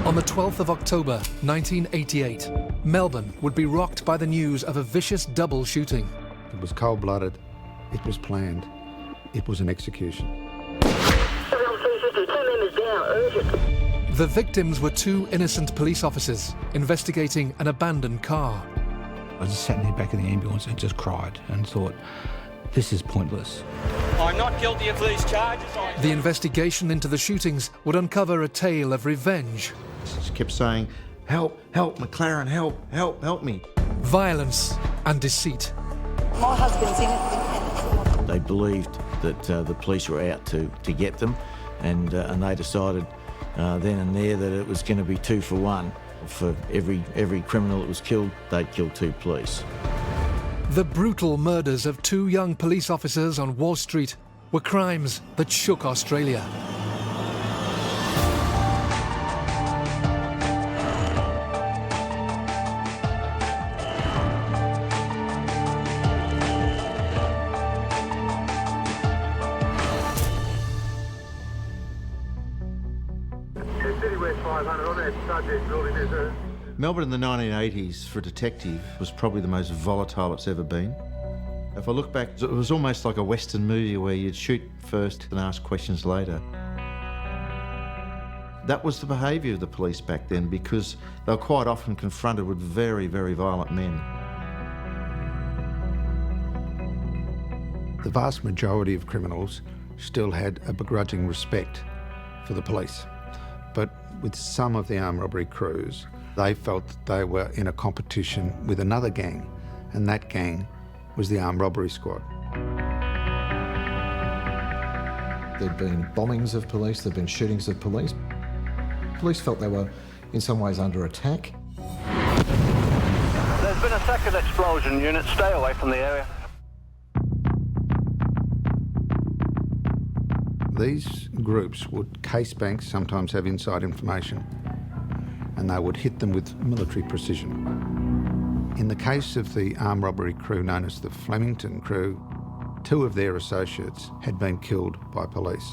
On the 12th of October, 1988, Melbourne would be rocked by the news of a vicious double shooting. It was cold-blooded, it was planned, it was an execution. The victims were two innocent police officers investigating an abandoned car. I just sat in the back of the ambulance and just cried and thought, this is pointless. I'm not guilty of these charges. The investigation into the shootings would uncover a tale of revenge. She kept saying, help, help, McLaren, help, help, help me. Violence and deceit. My husband's in it. They believed that the police were out to get them, and they decided then and there that it was going to be 2 for 1. For every criminal that was killed, they'd kill 2 police. The brutal murders of 2 young police officers on Walsh Street were crimes that shook Australia. Melbourne in the 1980s for a detective was probably the most volatile it's ever been. If I look back, it was almost like a Western movie where you'd shoot first and ask questions later. That was the behaviour of the police back then, because they were quite often confronted with very, very violent men. The vast majority of criminals still had a begrudging respect for the police. But with some of the armed robbery crews, they felt that they were in a competition with another gang, and that gang was the armed robbery squad. There'd been bombings of police, there'd been shootings of police. Police felt they were in some ways under attack. There's been a second explosion. Units, stay away from the area. These groups would case banks, sometimes have inside information, and they would hit them with military precision. In the case of the armed robbery crew known as the Flemington Crew, 2 of their associates had been killed by police.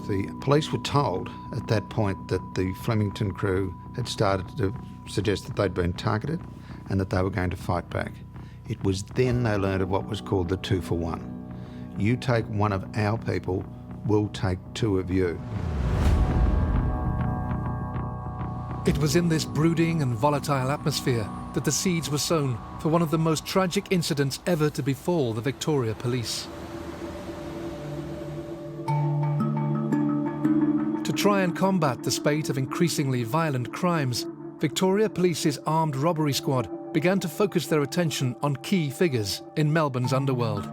The police were told at that point that the Flemington Crew had started to suggest that they'd been targeted and that they were going to fight back. It was then they learned of what was called the 2 for 1. You take one of our people, we'll take 2 of you. It was in this brooding and volatile atmosphere that the seeds were sown for one of the most tragic incidents ever to befall the Victoria Police. To try and combat the spate of increasingly violent crimes, Victoria Police's armed robbery squad began to focus their attention on key figures in Melbourne's underworld.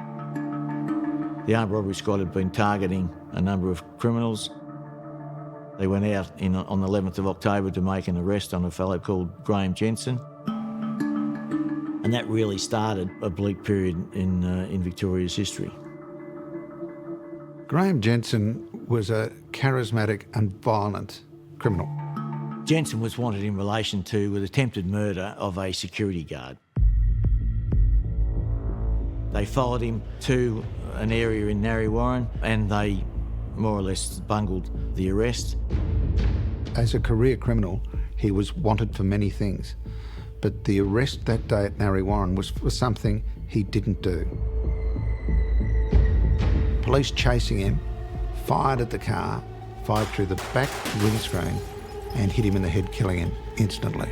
The armed robbery squad had been targeting a number of criminals. They went out on the 11th of October to make an arrest on a fellow called Graham Jensen. And that really started a bleak period in Victoria's history. Graham Jensen was a charismatic and violent criminal. Jensen was wanted in relation to the attempted murder of a security guard. They followed him to an area in Narre Warren and they more or less bungled the arrest. As a career criminal, he was wanted for many things, but the arrest that day at Narre Warren was for something he didn't do. Police chasing him, fired at the car, fired through the back windscreen and hit him in the head, killing him instantly.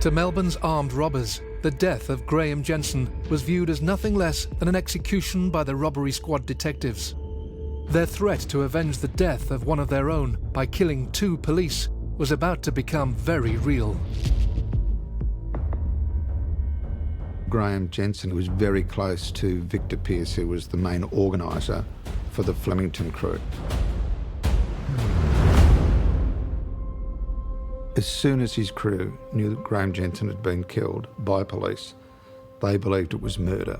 To Melbourne's armed robbers, the death of Graham Jensen was viewed as nothing less than an execution by the robbery squad detectives. Their threat to avenge the death of one of their own by killing 2 police was about to become very real. Graham Jensen was very close to Victor Pierce, who was the main organiser for the Flemington Crew. As soon as his crew knew that Graham Jensen had been killed by police, they believed it was murder,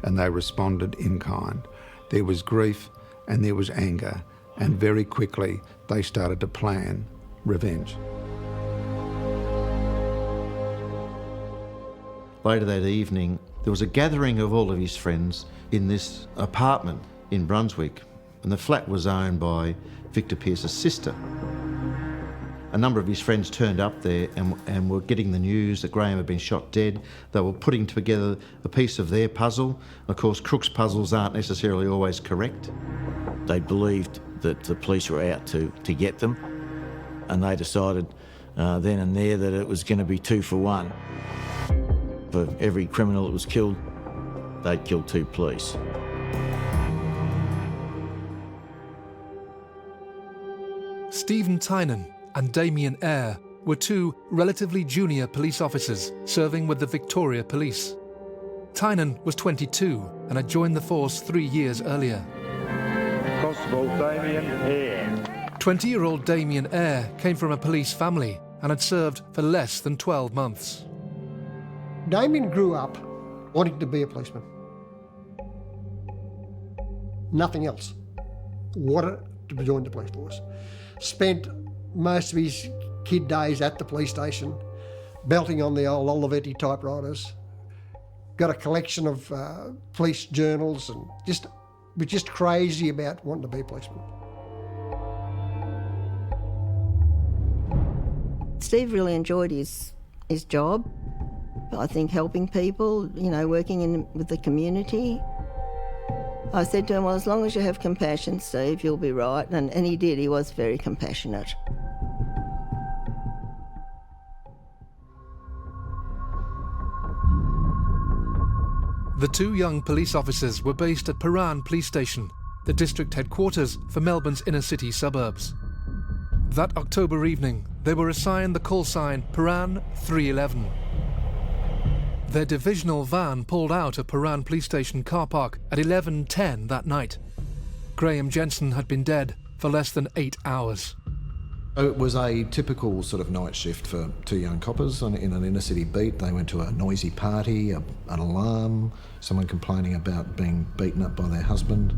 and they responded in kind. There was grief and there was anger, and very quickly they started to plan revenge. Later that evening, there was a gathering of all of his friends in this apartment in Brunswick. and the flat was owned by Victor Pierce's sister. A number of his friends turned up there and were getting the news that Graham had been shot dead. They were putting together a piece of their puzzle. Of course, crooks' puzzles aren't necessarily always correct. They believed that the police were out to get them, and they decided then and there that it was going to be 2 for 1. For every criminal that was killed, they'd kill 2 police. Stephen Tynan and Damian Eyre were 2 relatively junior police officers serving with the Victoria Police. Tynan was 22 and had joined the force 3 years earlier. Constable Damian Eyre. 20-year-old Damian Eyre came from a police family and had served for less than 12 months. Damian grew up wanting to be a policeman. Nothing else. Wanted to join the police force. Spent most of his kid days at the police station, belting on the old Olivetti typewriters. Got a collection of police journals and was just crazy about wanting to be a policeman. Steve really enjoyed his job. I think helping people, working with the community. I said to him, well, as long as you have compassion, Steve, you'll be right. And he did. He was very compassionate. The 2 young police officers were based at Paran Police Station, the district headquarters for Melbourne's inner-city suburbs. That October evening, they were assigned the call sign Paran 311. Their divisional van pulled out of Paran Police Station car park at 11:10 that night. Graham Jensen had been dead for less than 8 hours. It was a typical sort of night shift for 2 young coppers in an inner city beat. They went to a noisy party, an alarm, someone complaining about being beaten up by their husband.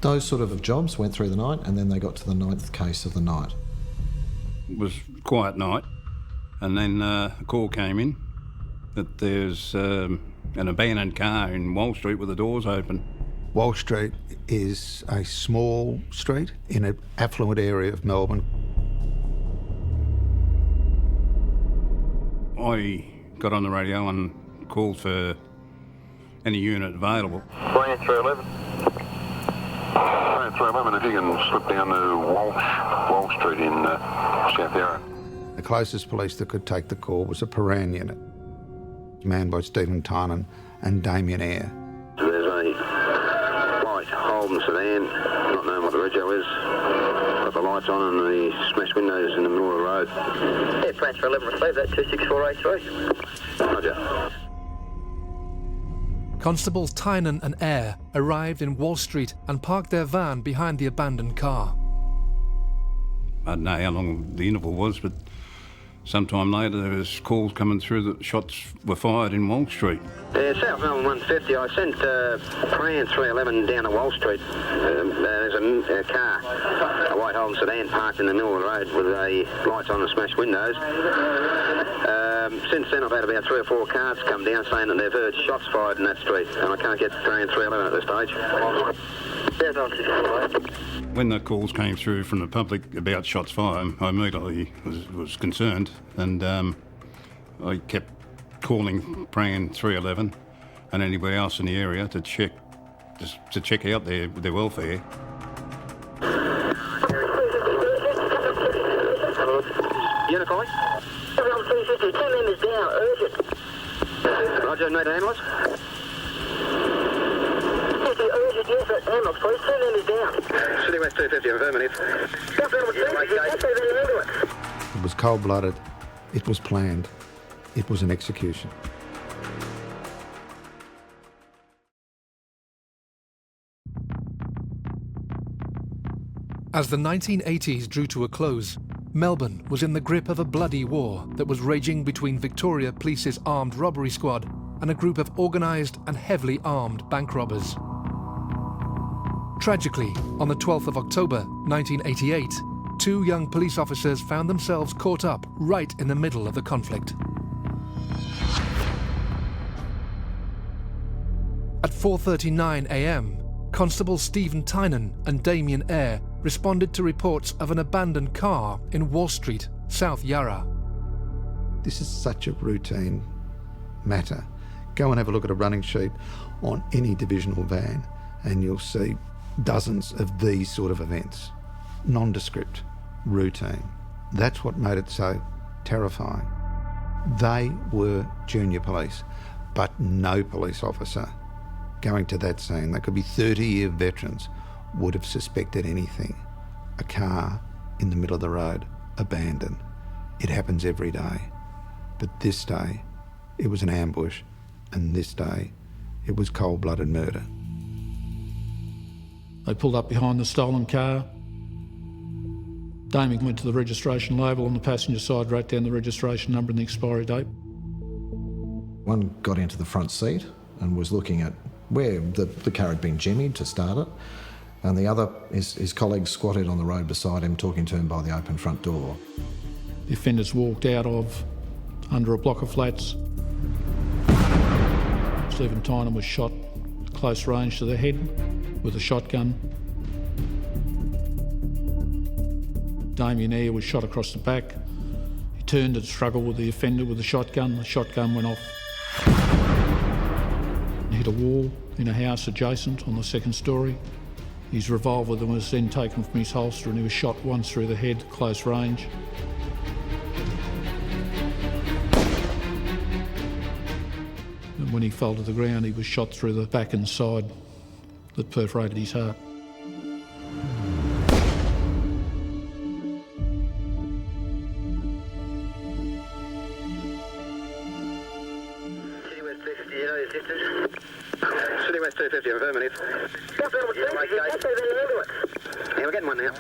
Those sort of jobs went through the night, and then they got to the 9th case of the night. It was a quiet night, and then a call came in that there's an abandoned car in Walsh Street with the doors open. Walsh Street is a small street in an affluent area of Melbourne. I got on the radio and called for any unit available. Plan 311. Plan 311, if you can slip down to Walsh Street in South Eyre. The closest police that could take the call was a Paran unit, manned by Stephen Tynan and Damian Eyre. There's a white Holden sedan, not knowing what the rego is. Got the lights on and the smashed windows in the middle of the road. Yeah, Plan 311 received that, 26483. Roger. Constables Tynan and Eyre arrived in Walsh Street and parked their van behind the abandoned car. I don't know how long the interval was, but sometime later there was calls coming through that shots were fired in Walsh Street. South Melbourne 150, I sent Plan 311 down to Walsh Street. There's a car, a white Holden sedan parked in the middle of the road with the lights on and smashed windows. Since then I've had about 3 or 4 cars come down saying that they've heard shots fired in that street, and I can't get Plan 311 at this stage. When the calls came through from the public about shots fired, I immediately was concerned, and I kept calling Plan 311 and anybody else in the area to check out their welfare. Unit calling? 350, 2 members down, urgent. Roger, need an ambulance? 50, urgent, yes, ambulance, please, 2 members down. City West 250, affirmative. It was cold-blooded, it was planned, it was an execution. As the 1980s drew to a close, Melbourne was in the grip of a bloody war that was raging between Victoria Police's armed robbery squad and a group of organised and heavily armed bank robbers. Tragically, on the 12th of October 1988, 2 young police officers found themselves caught up right in the middle of the conflict. At 4:39 a.m, Constables Stephen Tynan and Damian Eyre responded to reports of an abandoned car in Walsh Street, South Yarra. This is such a routine matter. Go and have a look at a running sheet on any divisional van and you'll see dozens of these sort of events. Nondescript, routine. That's what made it so terrifying. They were junior police, but no police officer going to that scene, they could be 30-year veterans, would have suspected anything. A car in the middle of the road, abandoned. It happens every day. But this day, it was an ambush, and this day, it was cold-blooded murder. They pulled up behind the stolen car. Damian went to the registration label on the passenger side, wrote down the registration number and the expiry date. One got into the front seat and was looking at where the car had been jimmied to start it, and the other, his colleague squatted on the road beside him, talking to him by the open front door. The offenders walked out of under a block of flats. Stephen Tynan was shot close range to the head with a shotgun. Damian Eyre was shot across the back. He turned and struggled with the offender with the shotgun. The shotgun went off. He hit a wall in a house adjacent on the second story. His revolver was then taken from his holster and he was shot once through the head, close range. And when he fell to the ground, he was shot through the back and side that perforated his heart. City West 250, affirmative. Yeah, we're getting one now.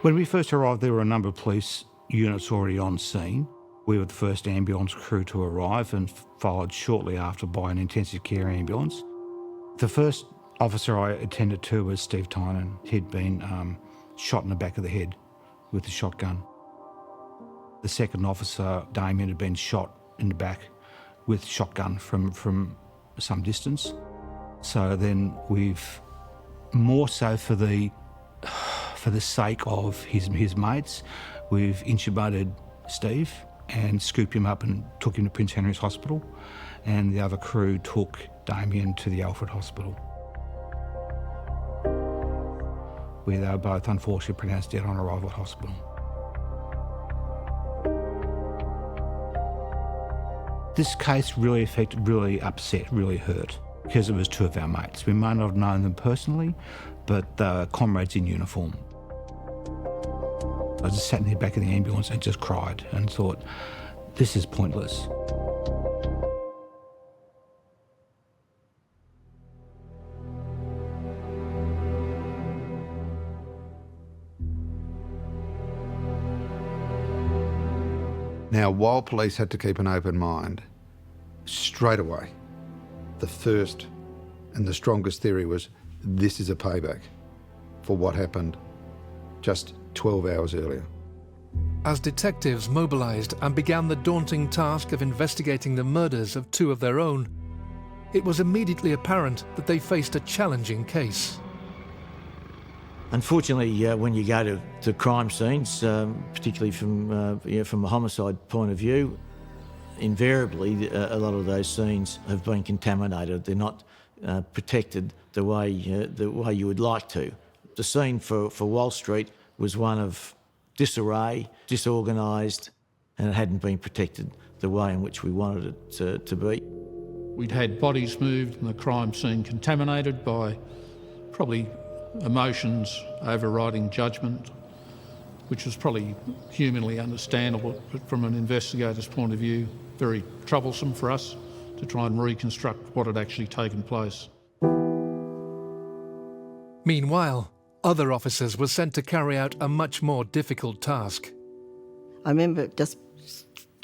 When we first arrived, there were a number of police units already on scene. We were the first ambulance crew to arrive and followed shortly after by an intensive care ambulance. The first officer I attended to was Steve Tynan. He'd been shot in the back of the head with a shotgun. The second officer, Damian, had been shot in the back with shotgun from some distance. So then we've, more so for the sake of his mates, we've intubated Steve and scooped him up and took him to Prince Henry's Hospital, and the other crew took Damian to the Alfred Hospital, where they were both unfortunately pronounced dead on arrival at hospital. This case really upset, really hurt, because it was two of our mates. We may not have known them personally, but they were comrades in uniform. I just sat in the back of the ambulance and just cried and thought, this is pointless. Now, while police had to keep an open mind, straight away, the first and the strongest theory was this is a payback for what happened just 12 hours earlier. As detectives mobilised and began the daunting task of investigating the murders of two of their own, it was immediately apparent that they faced a challenging case. Unfortunately, when you go to crime scenes, particularly from a homicide point of view, invariably a lot of those scenes have been contaminated. They're not protected the way you would like to. The scene for Walsh Street was one of disarray, disorganised, and it hadn't been protected the way in which we wanted it to be. We'd had bodies moved and the crime scene contaminated by probably emotions overriding judgment, which was probably humanly understandable, but from an investigator's point of view, very troublesome for us to try and reconstruct what had actually taken place. Meanwhile, other officers were sent to carry out a much more difficult task. I remember just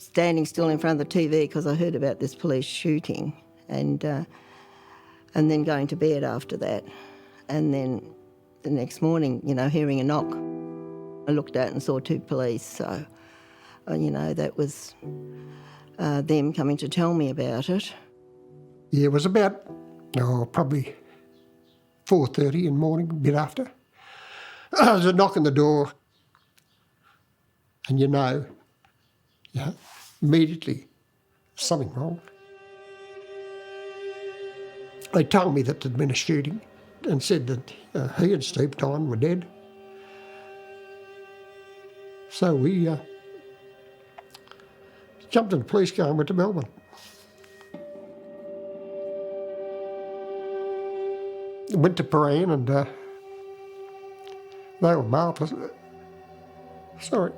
standing still in front of the TV because I heard about this police shooting, and then going to bed after that. And then the next morning, hearing a knock, I looked out and saw two police. So, that was them coming to tell me about it. Yeah, it was about, probably 4:30 in the morning, a bit after. There was a knock on the door, and immediately something wrong. They told me that there'd been a shooting and said that he and Steve Tynan were dead. So we jumped in the police car and went to Melbourne. Went to Paran and they were marvellous. Sorry.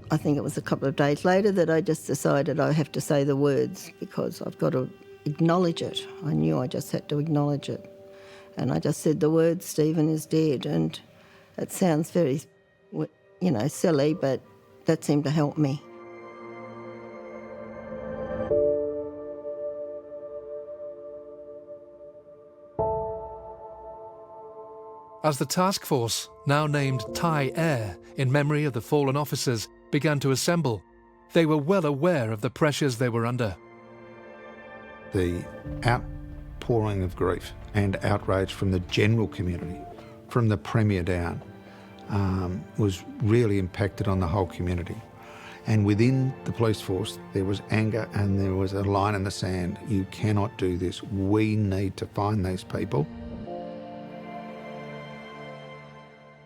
I think it was a couple of days later that I just decided I have to say the words because I've got to acknowledge it. I knew I just had to acknowledge it. And I just said the words, Stephen is dead. And it sounds very, silly, but that seemed to help me. As the task force, now named Eyre in memory of the fallen officers, began to assemble, they were well aware of the pressures they were under. The outpouring of grief and outrage from the general community, from the Premier down, was really impacted on the whole community. And within the police force, there was anger and there was a line in the sand. You cannot do this. We need to find these people.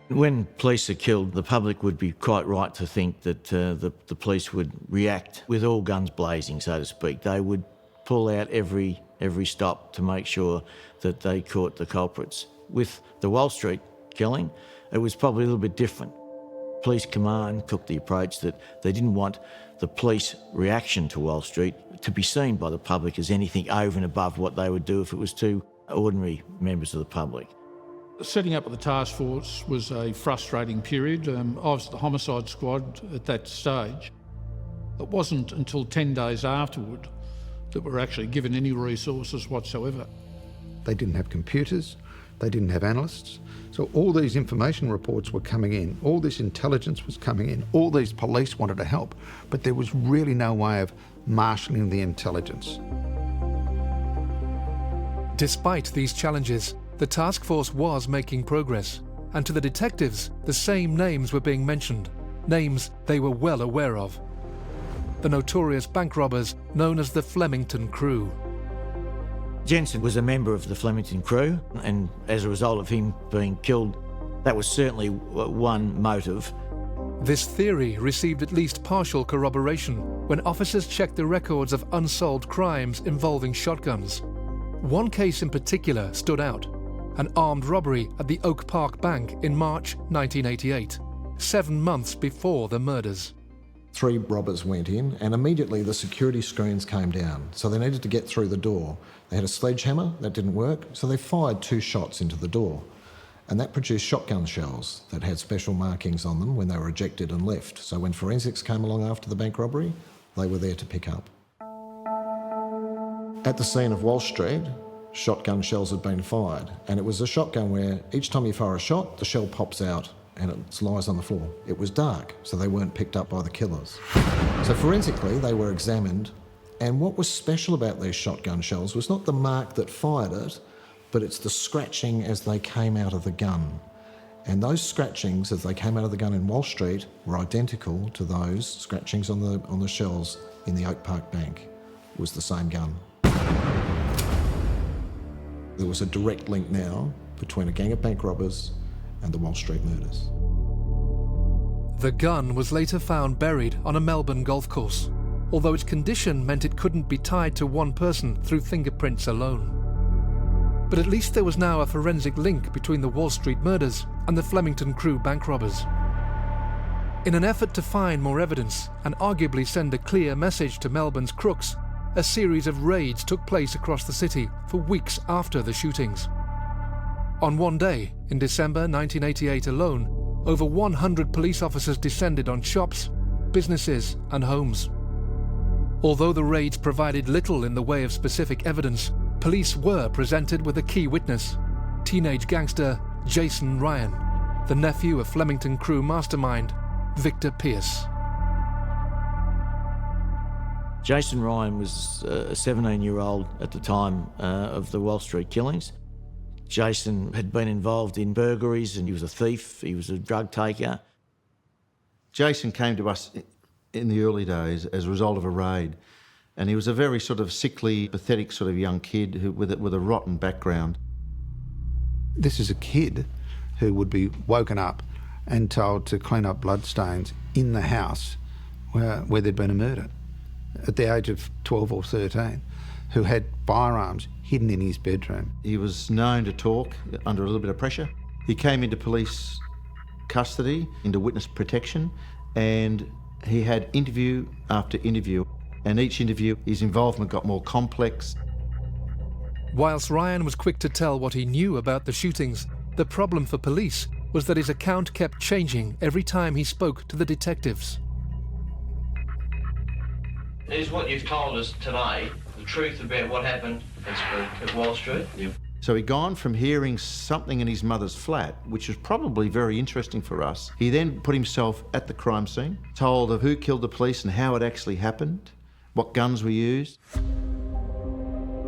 When police are killed, the public would be quite right to think that the police would react with all guns blazing, so to speak. They would pull out every stop to make sure that they caught the culprits. With the Walsh Street killing, it was probably a little bit different. Police command took the approach that they didn't want the police reaction to Walsh Street to be seen by the public as anything over and above what they would do if it was to ordinary members of the public. Setting up of the task force was a frustrating period. I was the homicide squad at that stage. It wasn't until 10 days afterward that we were actually given any resources whatsoever. They didn't have computers, they didn't have analysts, so all these information reports were coming in, all this intelligence was coming in, all these police wanted to help, but there was really no way of marshalling the intelligence. Despite these challenges, the task force was making progress, and to the detectives, the same names were being mentioned, names they were well aware of. The notorious bank robbers known as the Flemington Crew. Jensen was a member of the Flemington Crew, and as a result of him being killed, that was certainly one motive. This theory received at least partial corroboration when officers checked the records of unsolved crimes involving shotguns. One case in particular stood out: an armed robbery at the Oak Park Bank in March 1988, 7 months before the murders. 3 robbers went in and immediately the security screens came down, so they needed to get through the door. They had a sledgehammer, that didn't work, so they fired 2 shots into the door, and that produced shotgun shells that had special markings on them when they were ejected and left. So when forensics came along after the bank robbery, they were there to pick up. At the scene of Walsh Street, shotgun shells had been fired, and it was a shotgun where each time you fire a shot, the shell pops out and it lies on the floor. It was dark, so they weren't picked up by the killers. So forensically, they were examined, and what was special about these shotgun shells was not the mark that fired it, but it's the scratching as they came out of the gun. And those scratchings as they came out of the gun in Walsh Street were identical to those scratchings on the shells in the Oak Park Bank. It was the same gun. There was a direct link now between a gang of bank robbers and the Walsh Street murders. The gun was later found buried on a Melbourne golf course, although its condition meant it couldn't be tied to one person through fingerprints alone. But at least there was now a forensic link between the Walsh Street murders and the Flemington Crew bank robbers. In an effort to find more evidence and arguably send a clear message to Melbourne's crooks, a series of raids took place across the city for weeks after the shootings. On one day, in December 1988 alone, over 100 police officers descended on shops, businesses and homes. Although the raids provided little in the way of specific evidence, police were presented with a key witness, teenage gangster Jason Ryan. the nephew of Flemington Crew mastermind Victor Pierce. Jason Ryan was a 17-year-old at the time of the Walsh Street killings. Jason had been involved in burglaries and he was a thief, he was a drug taker. Jason came to us in the early days as a result of a raid, and he was a very sort of sickly, pathetic sort of young kid with a rotten background. This is a kid who would be woken up and told to clean up bloodstains in the house where there'd been a murder at the age of 12 or 13, who had firearms hidden in his bedroom. He was known to talk under a little bit of pressure. He came into police custody, into witness protection, and he had interview after interview, and each interview his involvement got more complex. Whilst Ryan was quick to tell what he knew about the shootings, the problem for police was that his account kept changing every time he spoke to the detectives. Is what you've told us today the truth about what happened at Walsh Street? Yep. So he'd gone from hearing something in his mother's flat, which was probably very interesting for us. He then put himself at the crime scene, told of who killed the police and how it actually happened, what guns were used.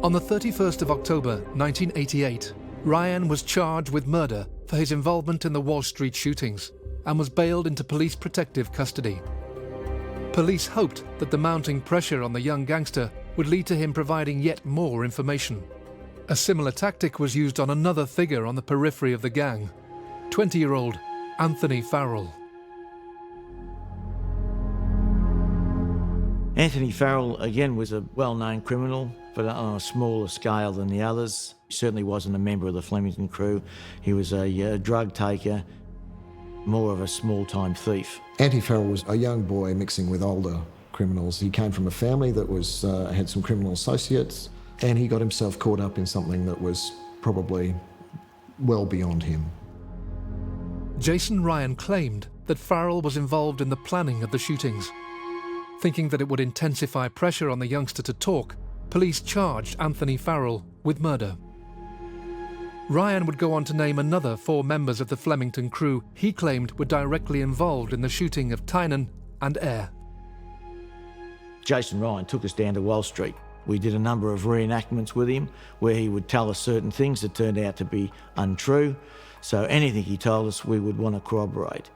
On the 31st of October 1988, Ryan was charged with murder for his involvement in the Walsh Street shootings and was bailed into police protective custody. Police hoped that the mounting pressure on the young gangster would lead to him providing yet more information. A similar tactic was used on another figure on the periphery of the gang, 20-year-old Anthony Farrell. Anthony Farrell, again, was a well-known criminal, but on a smaller scale than the others. He certainly wasn't a member of the Flemington Crew. He was a drug taker, more of a small-time thief. Anthony Farrell was a young boy mixing with older criminals. He came from a family that had some criminal associates, and he got himself caught up in something that was probably well beyond him. Jason Ryan claimed that Farrell was involved in the planning of the shootings. Thinking that it would intensify pressure on the youngster to talk, police charged Anthony Farrell with murder. Ryan would go on to name another 4 members of the Flemington Crew he claimed were directly involved in the shooting of Tynan and Eyre. Jason Ryan took us down to Walsh Street. We did a number of reenactments with him where he would tell us certain things that turned out to be untrue. So anything he told us, we would want to corroborate.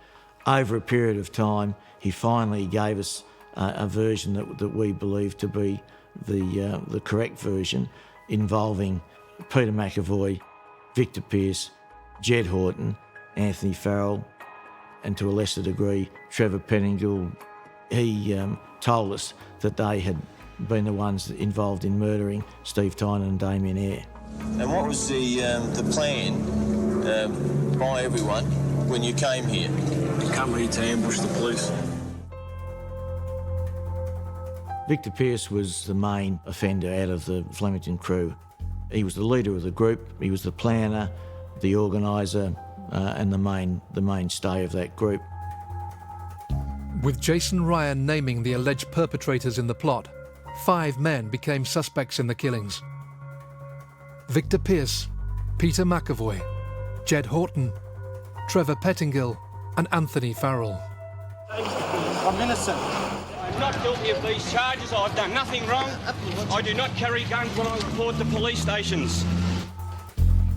Over a period of time, he finally gave us a version that we believed to be the correct version, involving Peter McAvoy, Victor Pierce, Jed Horton, Anthony Farrell, and to a lesser degree, Trevor Pettingill. He told us that they had been the ones involved in murdering Steve Tynan and Damian Eyre. And what was the plan by everyone when you came here? To come here to ambush the police. Victor Pierce was the main offender out of the Flemington Crew. He was the leader of the group, he was the planner, the organiser, and the mainstay of that group. With Jason Ryan naming the alleged perpetrators in the plot, 5 men became suspects in the killings. Victor Pierce, Peter McAvoy, Jed Horton, Trevor Pettingill, and Anthony Farrell. I'm innocent. I'm not guilty of these charges. I've done nothing wrong. I do not carry guns when I report to police stations.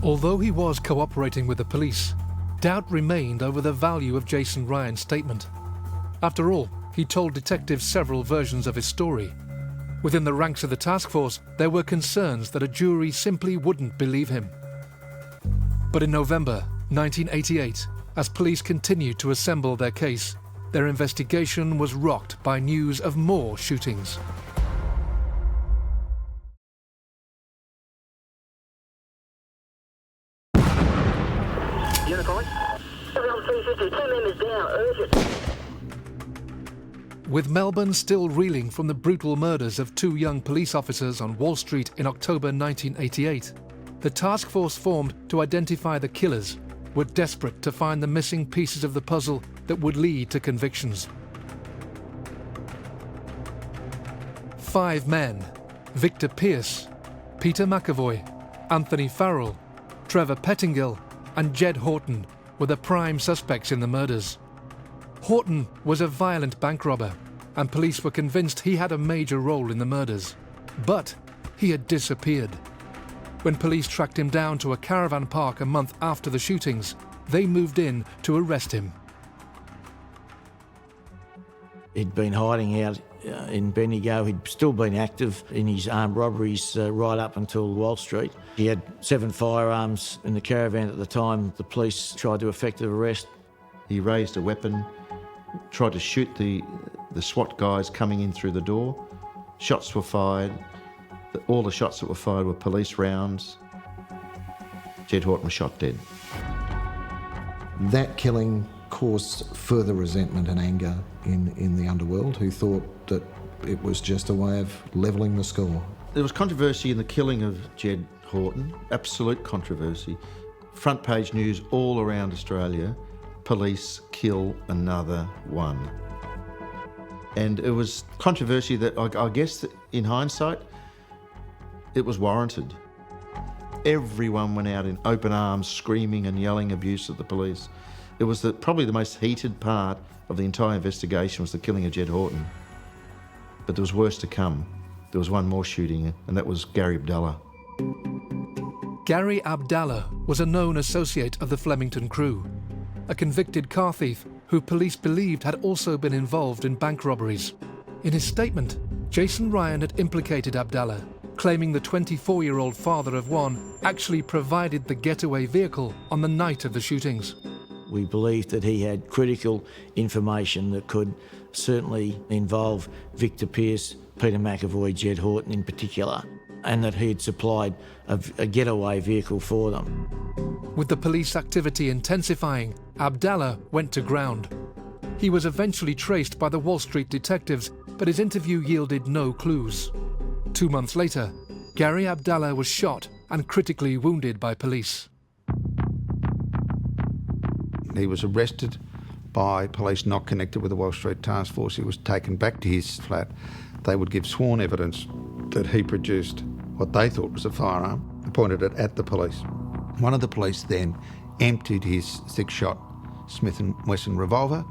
Although he was cooperating with the police, doubt remained over the value of Jason Ryan's statement. After all, he told detectives several versions of his story. Within the ranks of the task force, there were concerns that a jury simply wouldn't believe him. But in November 1988, as police continued to assemble their case, their investigation was rocked by news of more shootings. Unified. Everyone 350, 2 members down, urgent. With Melbourne still reeling from the brutal murders of 2 young police officers on Walsh Street in October 1988, the task force formed to identify the killers were desperate to find the missing pieces of the puzzle that would lead to convictions. 5 men, Victor Pierce, Peter McAvoy, Anthony Farrell, Trevor Pettingill, and Jed Horton, were the prime suspects in the murders. Horton was a violent bank robber, and police were convinced he had a major role in the murders. But he had disappeared. When police tracked him down to a caravan park a month after the shootings, they moved in to arrest him. He'd been hiding out in Bendigo. He'd still been active in his armed robberies right up until Walsh Street. He had 7 firearms in the caravan at the time the police tried to effect the arrest. He raised a weapon, tried to shoot the SWAT guys coming in through the door. Shots were fired. All the shots that were fired were police rounds. Jed Horton was shot dead. That killing caused further resentment and anger in the underworld, who thought that it was just a way of levelling the score. There was controversy in the killing of Jed Horton, absolute controversy. Front page news all around Australia, police kill another one. And it was controversy that I guess that in hindsight, it was warranted. Everyone went out in open arms, screaming and yelling abuse at the police. It was probably the most heated part of the entire investigation was the killing of Jed Horton. But there was worse to come. There was one more shooting, and that was Gary Abdallah. Gary Abdallah was a known associate of the Flemington Crew, a convicted car thief who police believed had also been involved in bank robberies. In his statement, Jason Ryan had implicated Abdallah, claiming the 24-year-old father of one actually provided the getaway vehicle on the night of the shootings. We believed that he had critical information that could certainly involve Victor Pierce, Peter McAvoy, Jed Horton in particular, and that he had supplied a getaway vehicle for them. With the police activity intensifying, Abdallah went to ground. He was eventually traced by the Walsh Street detectives, but his interview yielded no clues. 2 months later, Gary Abdallah was shot and critically wounded by police. He was arrested by police not connected with the Walsh Street Task Force. He was taken back to his flat. They would give sworn evidence that he produced what they thought was a firearm and pointed it at the police. One of the police then emptied his 6-shot Smith & Wesson revolver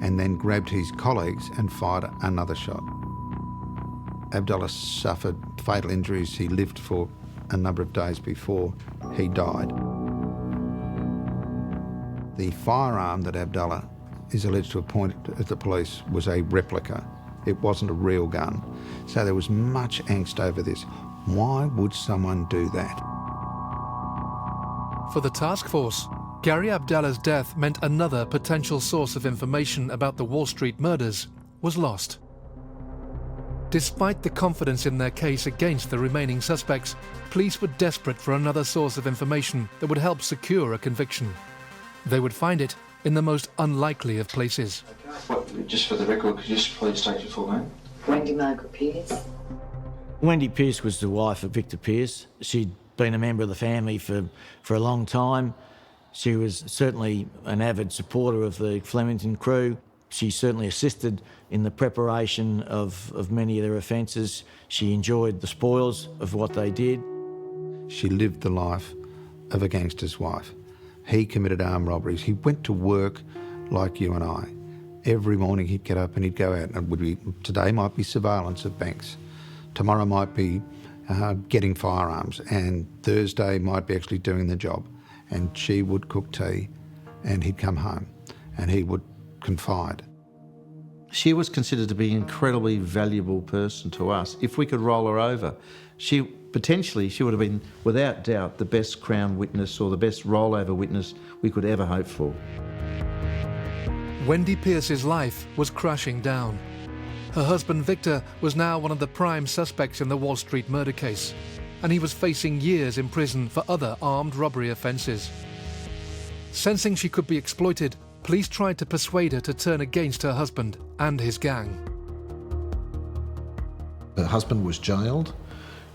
and then grabbed his colleagues and fired another shot. Abdallah suffered fatal injuries. He lived for a number of days before he died. The firearm that Abdallah is alleged to have pointed at the police was a replica. It wasn't a real gun. So there was much angst over this. Why would someone do that? For the task force, Gary Abdallah's death meant another potential source of information about the Walsh Street murders was lost. Despite the confidence in their case against the remaining suspects, police were desperate for another source of information that would help secure a conviction. They would find it in the most unlikely of places. Just for the record, could you just please state your full name? Wendy Margaret Pierce. Wendy Pierce was the wife of Victor Pierce. She'd been a member of the family for a long time. She was certainly an avid supporter of the Flemington Crew. She certainly assisted in the preparation of many of their offences. She enjoyed the spoils of what they did. She lived the life of a gangster's wife. He committed armed robberies. He went to work like you and I. Every morning he'd get up and he'd go out, and it would be, today might be surveillance of banks. Tomorrow might be getting firearms, and Thursday might be actually doing the job. And she would cook tea and he'd come home and he would confide. She was considered to be an incredibly valuable person to us. If we could roll her over, potentially she would have been, without doubt, the best Crown witness or the best rollover witness we could ever hope for. Wendy Pierce's life was crashing down. Her husband Victor was now one of the prime suspects in the Walsh Street murder case, and he was facing years in prison for other armed robbery offences. Sensing she could be exploited, police tried to persuade her to turn against her husband and his gang. Her husband was jailed.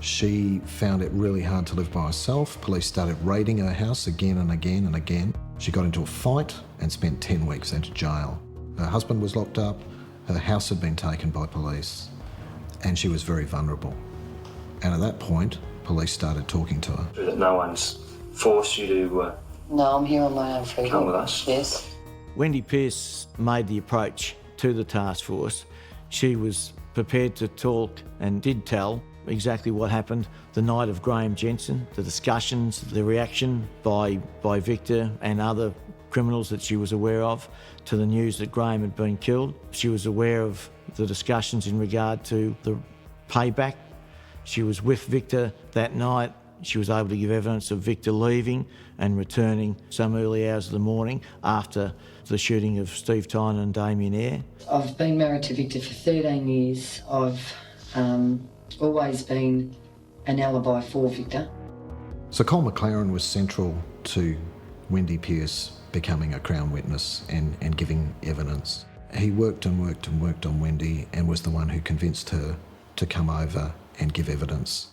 She found it really hard to live by herself. Police started raiding her house again and again and again. She got into a fight and spent 10 weeks in jail. Her husband was locked up. Her house had been taken by police, and she was very vulnerable. And at that point, police started talking to her. That no one's forced you to No, I'm here on my own freedom. Come with us. Yes. Wendy Pierce made the approach to the task force. She was prepared to talk and did tell exactly what happened the night of Graham Jensen, the discussions, the reaction by Victor and other criminals that she was aware of to the news that Graham had been killed. She was aware of the discussions in regard to the payback. She was with Victor that night. She was able to give evidence of Victor leaving and returning some early hours of the morning after the shooting of Steve Tynan and Damian Eyre. I've been married to Victor for 13 years. I've always been an alibi for Victor. So Cole McLaren was central to Wendy Pierce becoming a Crown witness and giving evidence. He worked and worked and worked on Wendy and was the one who convinced her to come over and give evidence.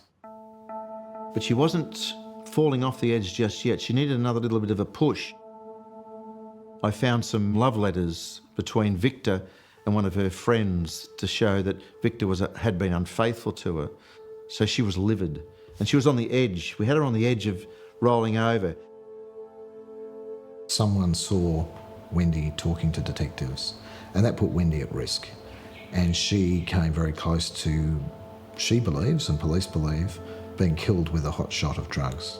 But she wasn't falling off the edge just yet. She needed another little bit of a push. I found some love letters between Victor and one of her friends to show that Victor had been unfaithful to her. So she was livid and she was on the edge. We had her on the edge of rolling over. Someone saw Wendy talking to detectives and that put Wendy at risk. And she came very close to, she believes and police believe, being killed with a hot shot of drugs.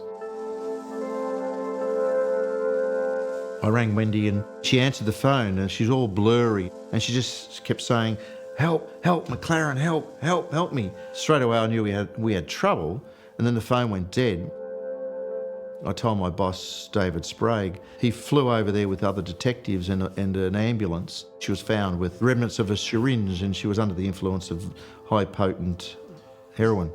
I rang Wendy and she answered the phone and she's all blurry and she just kept saying, "Help, help, McLaren, help, help, help me." Straight away I knew we had trouble, and then the phone went dead. I told my boss, David Sprague. He flew over there with other detectives and an ambulance. She was found with remnants of a syringe and she was under the influence of high potent heroin.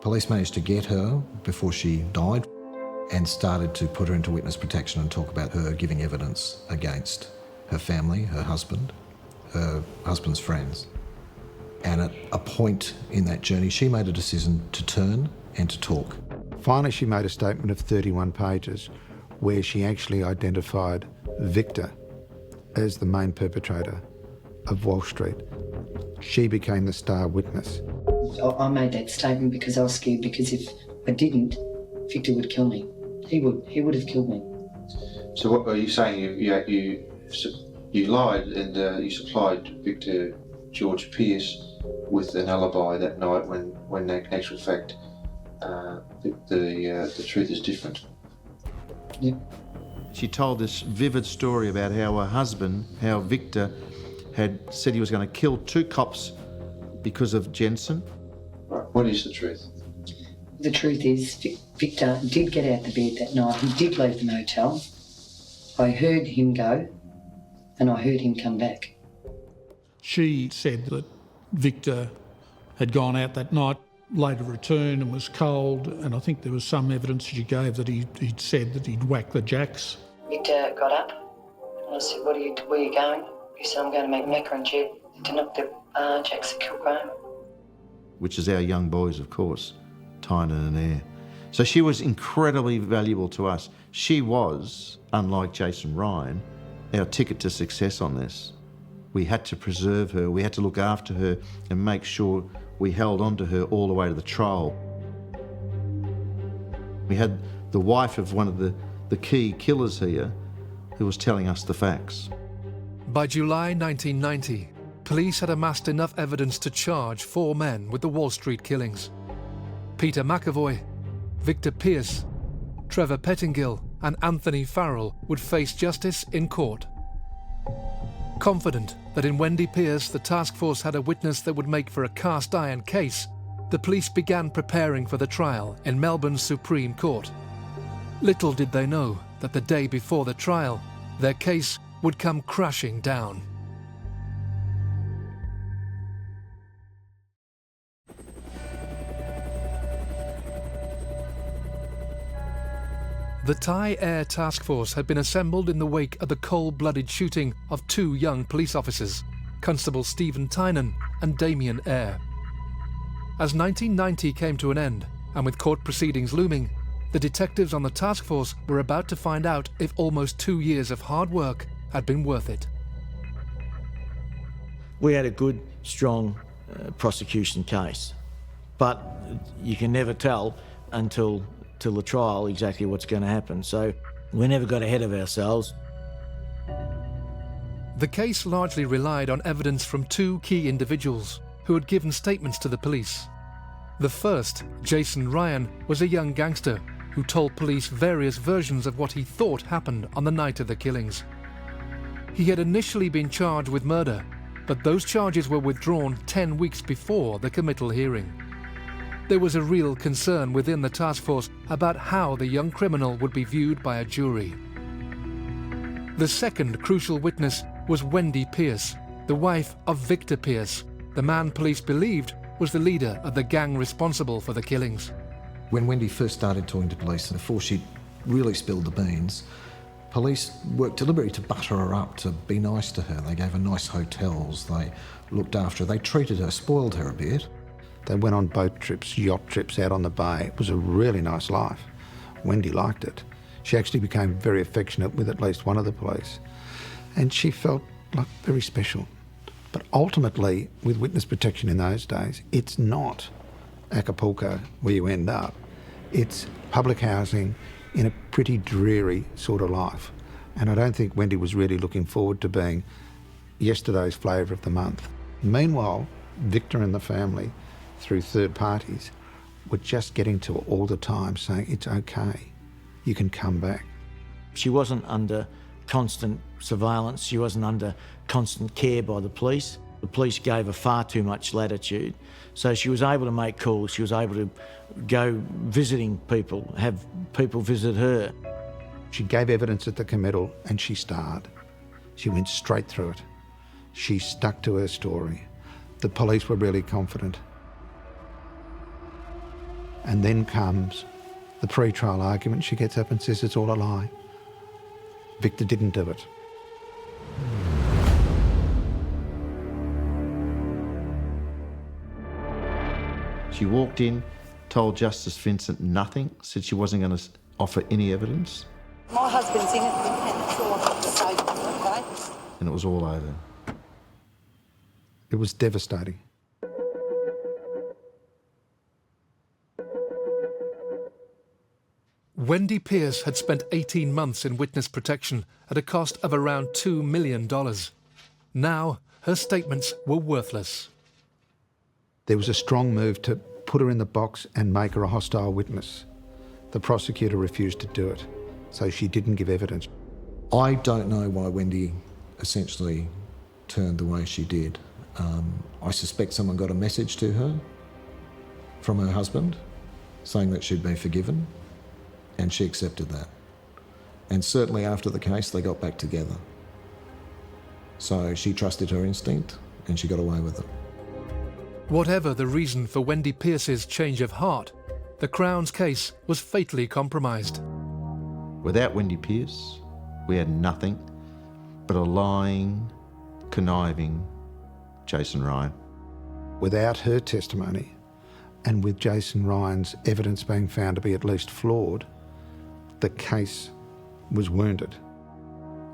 Police managed to get her before she died and started to put her into witness protection and talk about her giving evidence against her family, her husband's friends. And at a point in that journey, she made a decision to turn and to talk. Finally, she made a statement of 31 pages where she actually identified Victor as the main perpetrator of Walsh Street. She became the star witness. I made that statement because I was scared, because if I didn't, Victor would kill me. He would have killed me. So what are you saying? You lied and you supplied Victor George Pierce with an alibi that night when in actual fact the truth is different. Yep. She told this vivid story about how her husband, how Victor, had said he was going to kill 2 cops because of Jensen. Right. What is the truth? The truth is, Victor did get out of bed that night. He did leave the motel. I heard him go and I heard him come back. She said that Victor had gone out that night, later returned and was cold, and I think there was some evidence she gave that he'd said that he'd whacked the jacks. Victor got up and I said, where are you going? He said, I'm going to make macaroni to knock the jacks and kill Graham. Which is our young boys, of course, Tynan and Eyre. So she was incredibly valuable to us. She was, unlike Jason Ryan, our ticket to success on this. We had to preserve her, we had to look after her and make sure we held on to her all the way to the trial. We had the wife of one of the key killers here who was telling us the facts. By July 1990, police had amassed enough evidence to charge 4 men with the Wall Street killings. Peter McAvoy, Victor Pierce, Trevor Pettingill and Anthony Farrell would face justice in court. Confident that in Wendy Pierce the task force had a witness that would make for a cast iron case, the police began preparing for the trial in Melbourne's Supreme Court. Little did they know that the day before the trial, their case would come crashing down. The Eyre task force had been assembled in the wake of the cold-blooded shooting of 2 young police officers, Constable Stephen Tynan and Damian Eyre. As 1990 came to an end, and with court proceedings looming, the detectives on the task force were about to find out if almost 2 years of hard work had been worth it. We had a good, strong prosecution case, but you can never tell until till the trial exactly what's going to happen. So we never got ahead of ourselves. The case largely relied on evidence from two key individuals who had given statements to the police. The first, Jason Ryan, was a young gangster who told police various versions of what he thought happened on the night of the killings. He had initially been charged with murder, but those charges were withdrawn 10 weeks before the committal hearing. There was a real concern within the task force about how the young criminal would be viewed by a jury. The second crucial witness was Wendy Pierce, the wife of Victor Pierce, the man police believed was the leader of the gang responsible for the killings. When Wendy first started talking to police, before she really spilled the beans, police worked deliberately to butter her up, to be nice to her. They gave her nice hotels, they looked after her, they treated her, spoiled her a bit. They went on boat trips, yacht trips out on the bay. It was a really nice life. Wendy liked it. She actually became very affectionate with at least one of the police. And she felt like very special. But ultimately, with witness protection in those days, it's not Acapulco where you end up. It's public housing in a pretty dreary sort of life. And I don't think Wendy was really looking forward to being yesterday's flavour of the month. Meanwhile, Victor and the family, through third parties, were just getting to her all the time saying, it's okay, you can come back. She wasn't under constant surveillance, she wasn't under constant care by the police. The police gave her far too much latitude, so she was able to make calls, she was able to go visiting people, have people visit her. She gave evidence at the committal and she starred. She went straight through it. She stuck to her story. The police were really confident. And then comes the pre-trial argument. She gets up and says it's all a lie. Victor didn't do it. She walked in, told Justice Vincent nothing, said she wasn't going to offer any evidence. My husband's in it, and that's all I've got to say, okay? And it was all over. It was devastating. Wendy Pierce had spent 18 months in witness protection at a cost of around $2 million. Now, her statements were worthless. There was a strong move to put her in the box and make her a hostile witness. The prosecutor refused to do it, so she didn't give evidence. I don't know why Wendy essentially turned the way she did. I suspect someone got a message to her from her husband saying that she'd been forgiven, and she accepted that. And certainly after the case, they got back together. So she trusted her instinct and she got away with it. Whatever the reason for Wendy Pierce's change of heart, the Crown's case was fatally compromised. Without Wendy Pierce, we had nothing but a lying, conniving Jason Ryan. Without her testimony, and with Jason Ryan's evidence being found to be at least flawed, the case was wounded.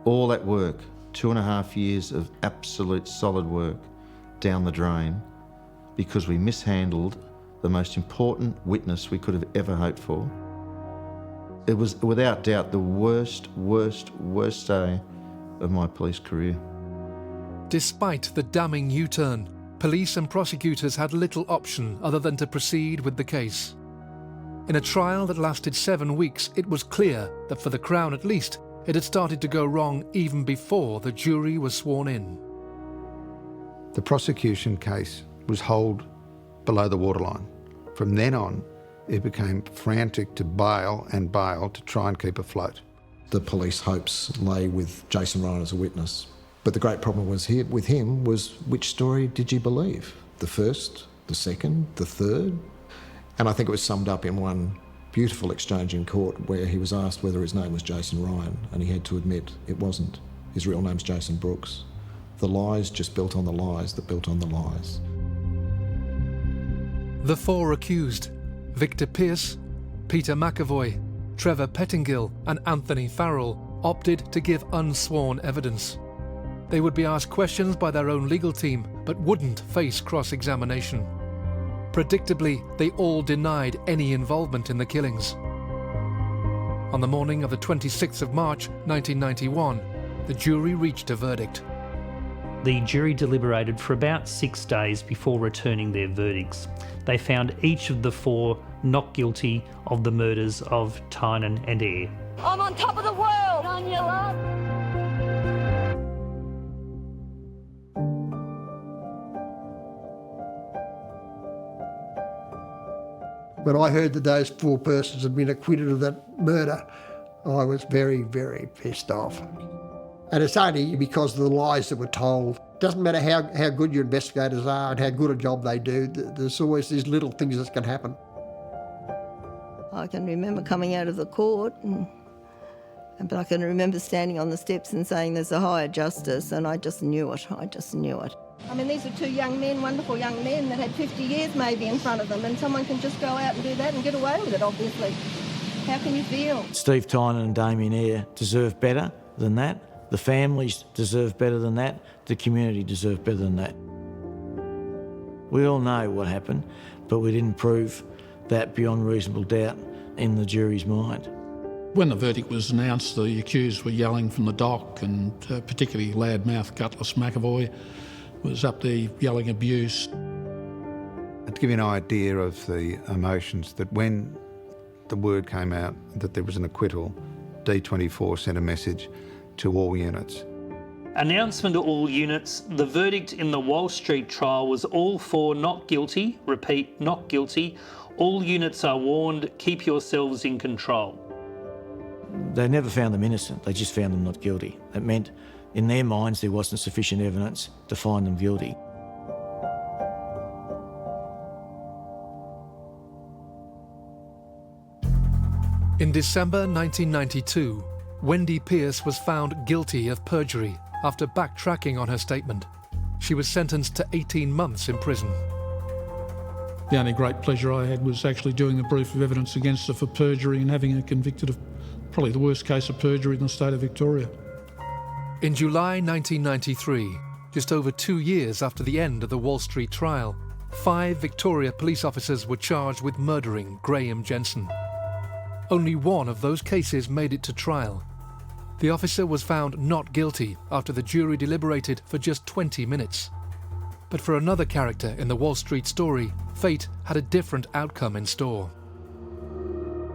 All that work, 2.5 years of absolute solid work, down the drain because we mishandled the most important witness we could have ever hoped for. It was without doubt the worst day of my police career. Despite the damning U-turn, police and prosecutors had little option other than to proceed with the case. In a trial that lasted 7 weeks, it was clear that for the Crown at least, it had started to go wrong even before the jury was sworn in. The prosecution case was holed below the waterline. From then on, it became frantic to bail and bail to try and keep afloat. The police hopes lay with Jason Ryan as a witness. But the great problem was here with him was which story did you believe? The first, the second, the third? And I think it was summed up in one beautiful exchange in court where he was asked whether his name was Jason Ryan, and he had to admit it wasn't. His real name's Jason Brooks. The lies just built on the lies that built on the lies. The four accused, Victor Pierce, Peter McAvoy, Trevor Pettingill and Anthony Farrell, opted to give unsworn evidence. They would be asked questions by their own legal team, but wouldn't face cross-examination. Predictably, they all denied any involvement in the killings. On the morning of the 26th of March 1991, the jury reached a verdict. The jury deliberated for about 6 days before returning their verdicts. They found each of the 4 not guilty of the murders of Tynan and Eyre. I'm on top of the world, on your love. When I heard that those 4 persons had been acquitted of that murder, I was very, very pissed off. And it's only because of the lies that were told. Doesn't matter how good your investigators are and how good a job they do, there's always these little things that can happen. I can remember coming out of the court, but I can remember standing on the steps and saying there's a higher justice, and I just knew it. I mean, these are 2 young men, wonderful young men that had 50 years maybe in front of them, and someone can just go out and do that and get away with it, obviously. How can you feel? Steve Tynan and Damian Eyre deserve better than that. The families deserve better than that. The community deserve better than that. We all know what happened, but we didn't prove that beyond reasonable doubt in the jury's mind. When the verdict was announced, the accused were yelling from the dock, and particularly loudmouth Gutless McAvoy was up there yelling abuse. To give you an idea of the emotions, that when the word came out that there was an acquittal, D24 sent a message to all units. Announcement to all units, the verdict in the Walsh Street trial was all 4 not guilty, repeat, not guilty. All units are warned, keep yourselves in control. They never found them innocent, they just found them not guilty. It meant in their minds there wasn't sufficient evidence to find them guilty. In December 1992, Wendy Pierce was found guilty of perjury after backtracking on her statement. She was sentenced to 18 months in prison. The only great pleasure I had was actually doing the brief of evidence against her for perjury and having her convicted of probably the worst case of perjury in the state of Victoria. In July 1993, just over 2 years after the end of the Walsh Street trial, 5 Victoria police officers were charged with murdering Graham Jensen. Only one of those cases made it to trial. The officer was found not guilty after the jury deliberated for just 20 minutes. But for another character in the Walsh Street story, fate had a different outcome in store.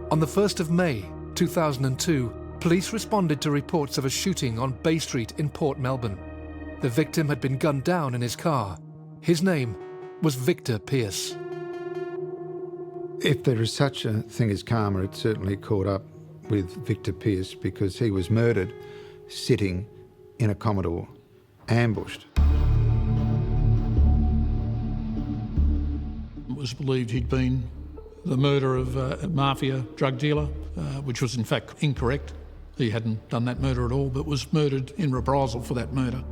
On the 1st of May 2002, police responded to reports of a shooting on Bay Street in Port Melbourne. The victim had been gunned down in his car. His name was Victor Pierce. If there is such a thing as karma, it certainly caught up with Victor Pierce, because he was murdered sitting in a Commodore, ambushed. It was believed he'd been the murderer of a mafia drug dealer, which was in fact incorrect. He hadn't done that murder at all, but was murdered in reprisal for that murder.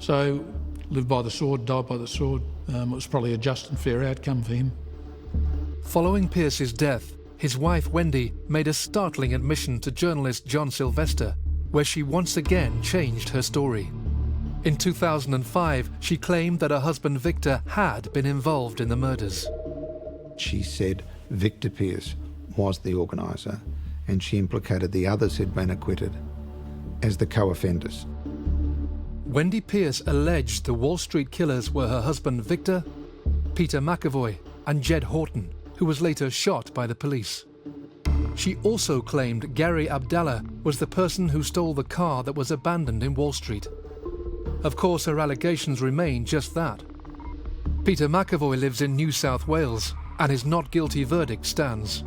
So, lived by the sword, died by the sword. It was probably a just and fair outcome for him. Following Pierce's death, his wife Wendy made a startling admission to journalist John Sylvester, where she once again changed her story. In 2005, she claimed that her husband Victor had been involved in the murders. She said Victor Pierce was the organiser, and she implicated the others who'd been acquitted as the co-offenders. Wendy Pierce alleged the Wall Street killers were her husband Victor, Peter McAvoy, and Jed Horton, who was later shot by the police. She also claimed Gary Abdallah was the person who stole the car that was abandoned in Wall Street. Of course, her allegations remain just that. Peter McAvoy lives in New South Wales, and his not guilty verdict stands.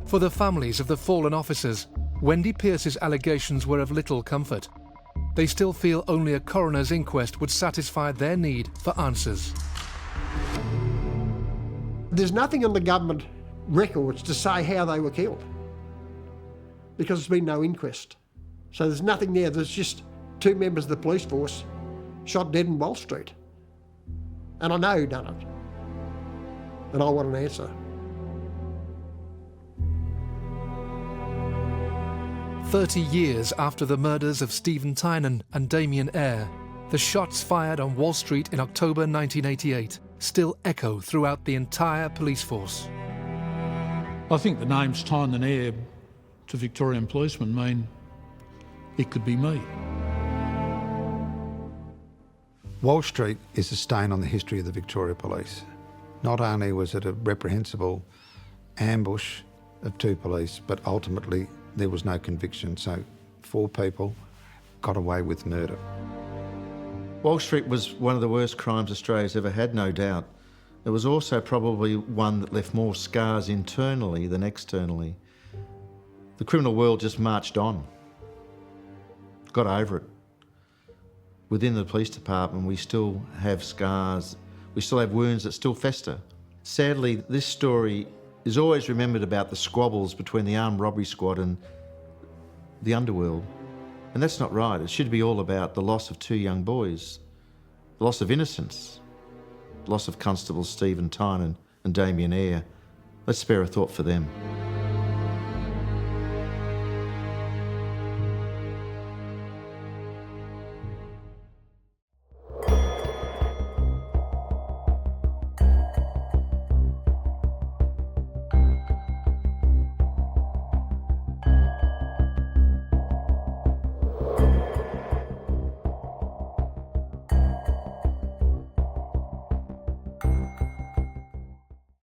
For the families of the fallen officers, Wendy Pierce's allegations were of little comfort. They still feel only a coroner's inquest would satisfy their need for answers. There's nothing on the government records to say how they were killed, because there's been no inquest. So there's nothing there. There's just 2 members of the police force shot dead in Walsh Street. And I know who done it. And I want an answer. 30 years after the murders of Stephen Tynan and Damian Eyre, the shots fired on Wall Street in October 1988 still echo throughout the entire police force. I think the names Tynan and Eyre to Victorian policemen mean it could be me. Walsh Street is a stain on the history of the Victoria Police. Not only was it a reprehensible ambush of two police, but ultimately there was no conviction, so 4 people got away with murder. Walsh Street was one of the worst crimes Australia's ever had, no doubt. It was also probably one that left more scars internally than externally. The criminal world just marched on, got over it. Within the police department, we still have scars, we still have wounds that still fester. Sadly, this story is always remembered about the squabbles between the armed robbery squad and the underworld. And that's not right. It should be all about the loss of 2 young boys, the loss of innocence, the loss of Constables Stephen Tynan and Damian Eyre. Let's spare a thought for them.